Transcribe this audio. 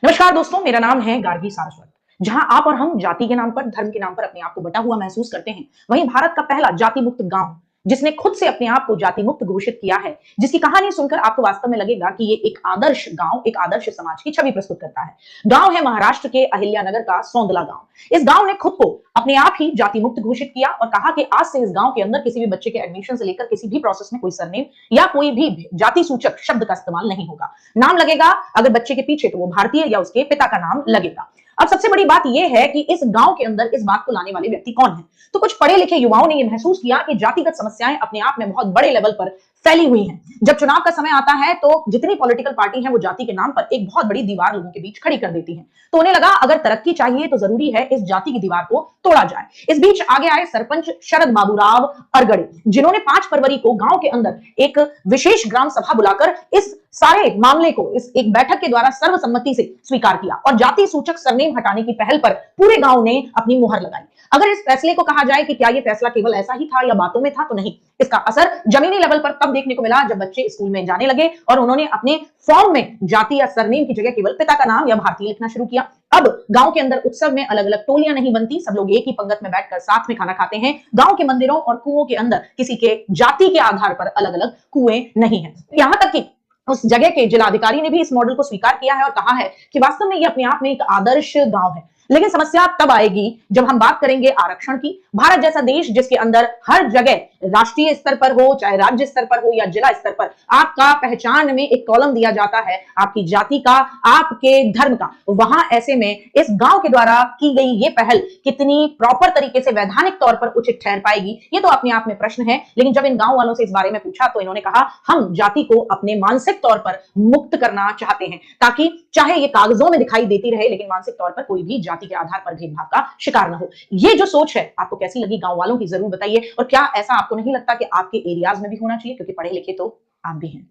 नमस्कार दोस्तों, मेरा नाम है गार्गी सारस्वत। जहां आप और हम जाति के नाम पर, धर्म के नाम पर अपने आप को बटा हुआ महसूस करते हैं, वहीं भारत का पहला जाति मुक्त गांव, जिसने खुद से अपने आप को जाति मुक्त घोषित किया है, जिसकी कहानी सुनकर आपको वास्तव में लगेगा कि ये एक आदर्श गांव, एक आदर्श समाज की छवि प्रस्तुत करता है। गांव है महाराष्ट्र के अहिल्यानगर का सौंदला गांव। इस गांव ने खुद को अपने आप ही जाति मुक्त घोषित किया और कहा कि आज से इस गांव के अंदर किसी भी बच्चे के एडमिशन से लेकर किसी भी प्रोसेस में कोई सरनेम या कोई भी जाति सूचक शब्द का इस्तेमाल नहीं होगा। नाम लगेगा अगर बच्चे के पीछे तो वो भारतीय या उसके पिता का नाम लगेगा। अब सबसे बड़ी बात यह है कि इस गांव के अंदर इस बात को लाने वाले व्यक्ति कौन है। तो कुछ पढ़े लिखे युवाओं ने यह महसूस किया कि जातिगत समस्याएं अपने आप में बहुत बड़े लेवल पर फैली हुई हैं। जब चुनाव का समय आता है तो जितनी पॉलिटिकल पार्टी है वो जाति के नाम पर एक बहुत बड़ी दीवार लोगों के बीच खड़ी कर देती है। तो उन्हें लगा अगर तरक्की चाहिए तो जरूरी है इस जाति की दीवार को तोड़ा जाए। इस बीच आगे आए सरपंच शरद बाबूराव अरगड़े, जिन्होंने 5 फरवरी को गांव के अंदर एक विशेष ग्राम सभा बुलाकर इस सारे मामले को इस एक बैठक के द्वारा सर्वसम्मति से स्वीकार किया और जाति सूचक सरनेम हटाने की पहल पर पूरे गांव ने अपनी मुहर लगाई। अगर इस फैसले को कहा जाए कि क्या यह फैसला केवल ऐसा ही था या बातों में था, तो नहीं। इसका असर जमीनी लेवल पर तब देखने को मिला जब बच्चे स्कूल में जाने लगे और उन्होंने अपने फॉर्म में जाति या सरनेम की जगह केवल पिता का नाम या भारतीय लिखना शुरू किया। अब गांव के अंदर उत्सव में अलग अलग टोलियां नहीं बनती, सब लोग एक ही पंगत में बैठकर साथ में खाना खाते हैं। गांव के मंदिरों और कुओं के अंदर किसी के जाति के आधार पर अलग अलग कुएं नहीं है। यहां तक कि उस जगह के जिलाधिकारी ने भी इस मॉडल को स्वीकार किया है और कहा है कि वास्तव में ये अपने आप में एक आदर्श गांव है। लेकिन समस्या तब आएगी जब हम बात करेंगे आरक्षण की। भारत जैसा देश जिसके अंदर हर जगह राष्ट्रीय स्तर पर हो, चाहे राज्य स्तर पर हो या जिला स्तर पर, आपका पहचान में एक कॉलम दिया जाता है आपकी जाति का, आपके धर्म का। वहां ऐसे में इस गांव के द्वारा की गई ये पहल कितनी प्रॉपर तरीके से वैधानिक तौर पर उचित ठहर पाएगी, ये तो अपने आप में प्रश्न है। लेकिन जब इन गांव वालों से इस बारे में पूछा तो इन्होंने कहा हम जाति को अपने मानसिक तौर पर मुक्त करना चाहते हैं, ताकि चाहे ये कागजों में दिखाई देती रहे लेकिन मानसिक तौर पर कोई भी जाति के आधार पर भेदभाव का शिकार न हो। ये जो सोच है आपको कैसी लगी गांव वालों की जरूर बताइए। और क्या ऐसा आपको नहीं लगता कि आपके एरियाज में भी होना चाहिए, क्योंकि पढ़े लिखे तो आप भी हैं।